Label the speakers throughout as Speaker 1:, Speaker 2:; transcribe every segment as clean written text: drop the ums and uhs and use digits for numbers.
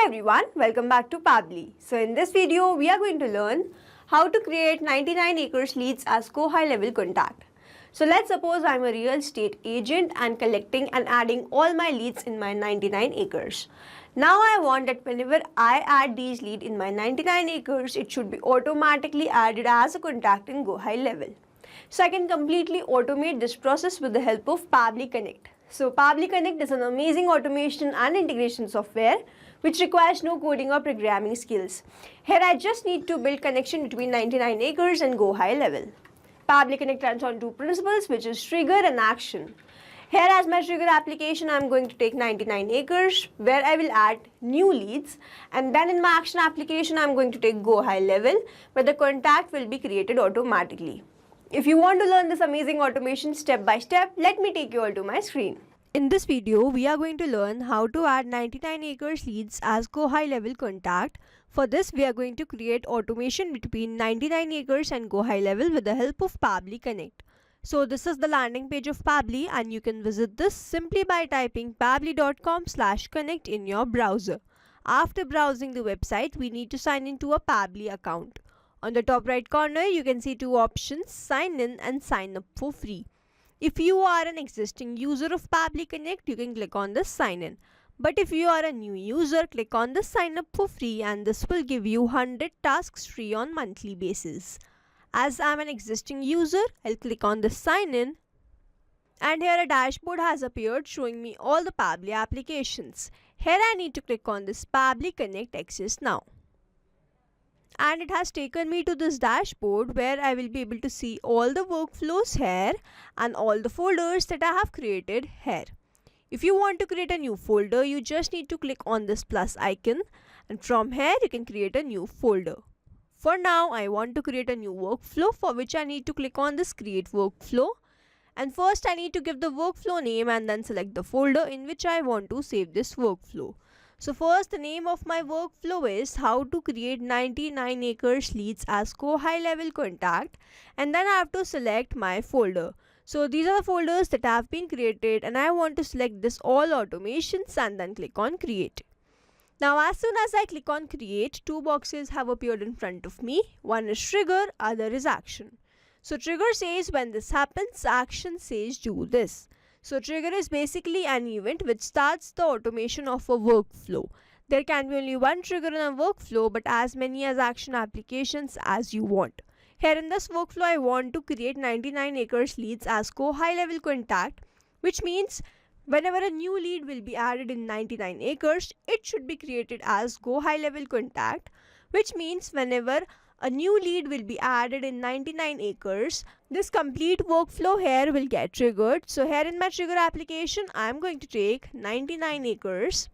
Speaker 1: everyone, welcome back to Pabbly. So in this video, we are going to learn how to create 99 acres leads as co-high level contact. So let's suppose I'm a real estate agent and collecting and adding all my leads in my 99 acres. Now I want that whenever I add these leads in my 99 acres, it should be automatically added as a contact in go high level. So I can completely automate this process with the help of Pabbly Connect. So Pabbly Connect is an amazing automation and integration software which requires no coding or programming skills. Here I just need to build connection between 99 acres and go high level. Pabbly Connect runs on two principles, which is trigger and action. Here as my trigger application, I am going to take 99 acres where I will add new leads, and then in my action application I am going to take go high level where the contact will be created automatically. If you want to learn this amazing automation step by step, let me take you all to my screen. In this video, we are going to learn how to add 99 acres leads as go high level contact. For this, we are going to create automation between 99 acres and go high level with the help of Pabbly Connect. So this is the landing page of Pabbly, and you can visit this simply by typing pabbly.com/connect in your browser. After browsing the website, we need to sign into a Pabbly account. On the top right corner, you can see two options, sign in and sign up for free. If you are an existing user of Pabbly Connect, you can click on the sign in. But if you are a new user, click on the sign up for free, and this will give you 100 tasks free on monthly basis. As I am an existing user, I'll click on the sign in, and here a dashboard has appeared showing me all the Pabbly applications. Here I need to click on this Pabbly Connect Access Now. And it has taken me to this dashboard where I will be able to see all the workflows here and all the folders that I have created here. If you want to create a new folder, you just need to click on this plus icon, and from here you can create a new folder. For now, I want to create a new workflow, for which I need to click on this create workflow, and first I need to give the workflow name and then select the folder in which I want to save this workflow. So first, the name of my workflow is how to create 99 acres leads as go high level contact, and then I have to select my folder. So these are the folders that have been created, and I want to select this all automations and then click on create. Now as soon as I click on create, two boxes have appeared in front of me. One is trigger, other is action. So trigger says when this happens, action says do this. So trigger is basically an event which starts the automation of a workflow. There can be only one trigger in a workflow, but as many as action applications as you want. Here in this workflow, I want to create 99 acres leads as go high level contact, which means whenever a new lead will be added in 99 acres, it should be created as go high level contact, which means whenever a new lead will be added in 99 acres, this complete workflow here will get triggered. So here in my trigger application, I am going to take 99 acres.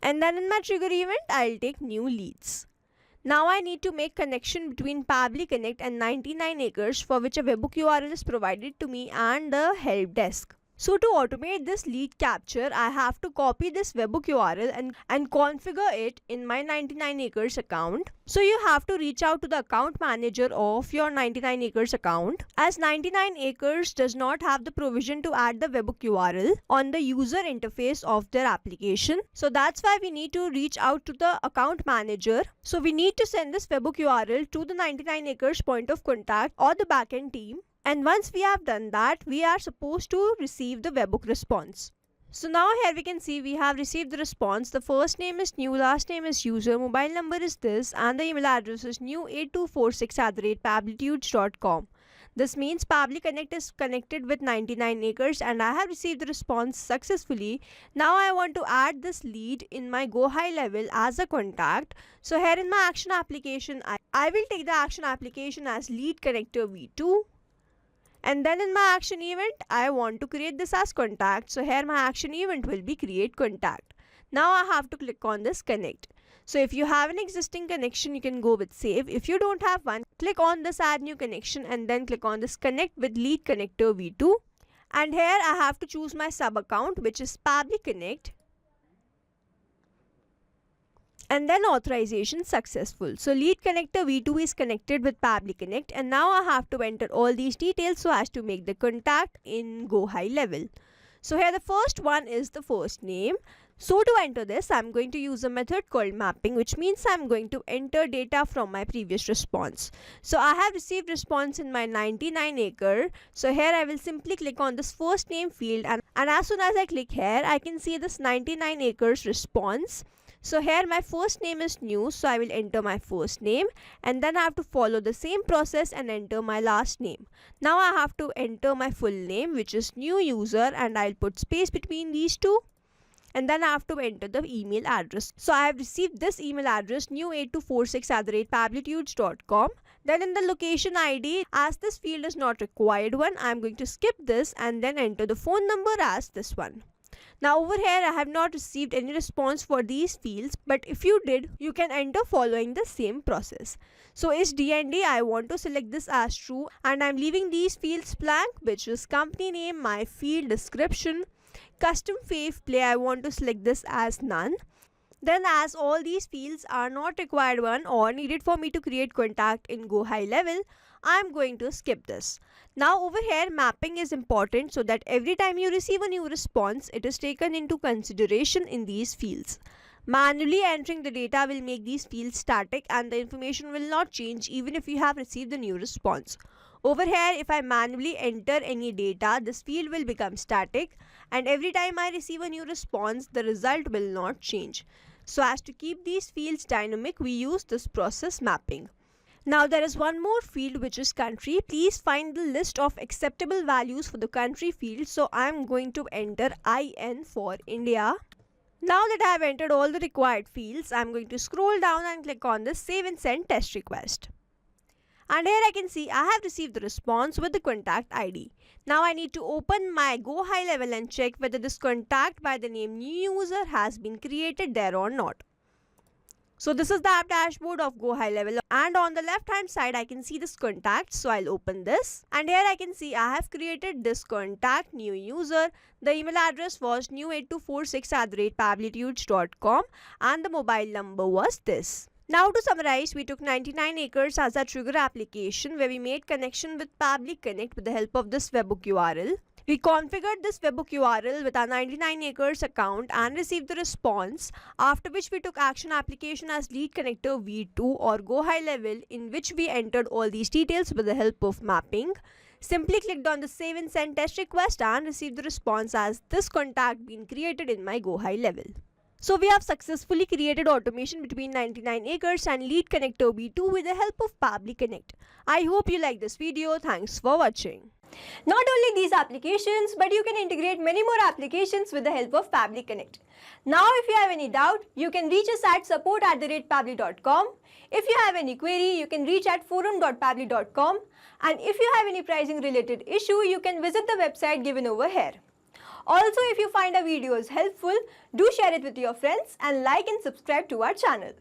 Speaker 1: And then in my trigger event, I'll take new leads. Now I need to make connection between Pabbly Connect and 99 acres, for which a webhook URL is provided to me and the help desk. So to automate this lead capture, I have to copy this webhook URL and configure it in my 99 acres account. So you have to reach out to the account manager of your 99 acres account, as 99 acres does not have the provision to add the webhook URL on the user interface of their application. So that's why we need to reach out to the account manager. So we need to send this webhook URL to the 99 acres point of contact or the backend team. And once we have done that, we are supposed to receive the webhook response. So now here we can see we have received the response. The first name is new, last name is user, mobile number is this, and the email address is new8246@pabblitudes.com. This means Pabbly Connect is connected with 99 acres and I have received the response successfully. Now I want to add this lead in my go high level as a contact. So here in my action application, I will take the action application as lead connector v2. And then in my action event, I want to create this as contact. So here my action event will be create contact. Now I have to click on this connect. So if you have an existing connection, you can go with save. If you don't have one, click on this add new connection and then click on this connect with lead connector v2. And here I have to choose my sub account, which is Pabbly Connect. And then authorization successful. So lead connector v2 is connected with Pabbly Connect, and now I have to enter all these details so as to make the contact in go high level. So here the first one is the first name. So to enter this, I'm going to use a method called mapping, which means I'm going to enter data from my previous response. So I have received response in my 99 acre. So here I will simply click on this first name field, and as soon as I click here, I can see this 99 acres response. So here my first name is new, so I will enter my first name, and then I have to follow the same process and enter my last name. Now I have to enter my full name, which is new user, and I'll put space between these two. And then I have to enter the email address. So I have received this email address new8246@pablitudes.com. Then in the location ID, as this field is not required one, I am going to skip this and then enter the phone number as this one. Now over here I have not received any response for these fields, but if you did, you can enter following the same process. So is DND, I want to select this as true, and I am leaving these fields blank, which is company name, my field description. Custom fave play, I want to select this as none. Then as all these fields are not required one or needed for me to create contact in Go High Level, I am going to skip this. Now over here mapping is important so that every time you receive a new response, it is taken into consideration in these fields. Manually entering the data will make these fields static and the information will not change even if you have received a new response. Over here, if I manually enter any data, this field will become static, and every time I receive a new response, the result will not change. So as to keep these fields dynamic, we use this process mapping. Now there is one more field, which is country. Please find the list of acceptable values for the country field. So I am going to enter IN for India. Now that I have entered all the required fields, I am going to scroll down and click on the save and send test request. And here I can see I have received the response with the contact ID. Now I need to open my Go High Level and check whether this contact by the name new user has been created there or not. So this is the app dashboard of Go High Level, and on the left hand side I can see this contact. So I'll open this, and here I can see I have created this contact new user. The email address was new8246@pablitudes.com and the mobile number was this. Now to summarize, we took 99 acres as a trigger application where we made connection with Pabbly Connect with the help of this webhook URL. We configured this webhook URL with our 99 acres account and received the response, after which we took action application as lead connector v2 or Go High Level, in which we entered all these details with the help of mapping. Simply clicked on the save and send test request and received the response as this contact been created in my Go High Level. So we have successfully created automation between 99 acres and lead connector v2 with the help of Pabbly Connect. I hope you like this video. Thanks for watching. Not only these applications, but you can integrate many more applications with the help of Pabbly Connect. Now if you have any doubt, you can reach us at support@pabbly.com. If you have any query, you can reach at forum.pabbly.com. And if you have any pricing related issue, you can visit the website given over here. Also, if you find our videos helpful, do share it with your friends and like and subscribe to our channel.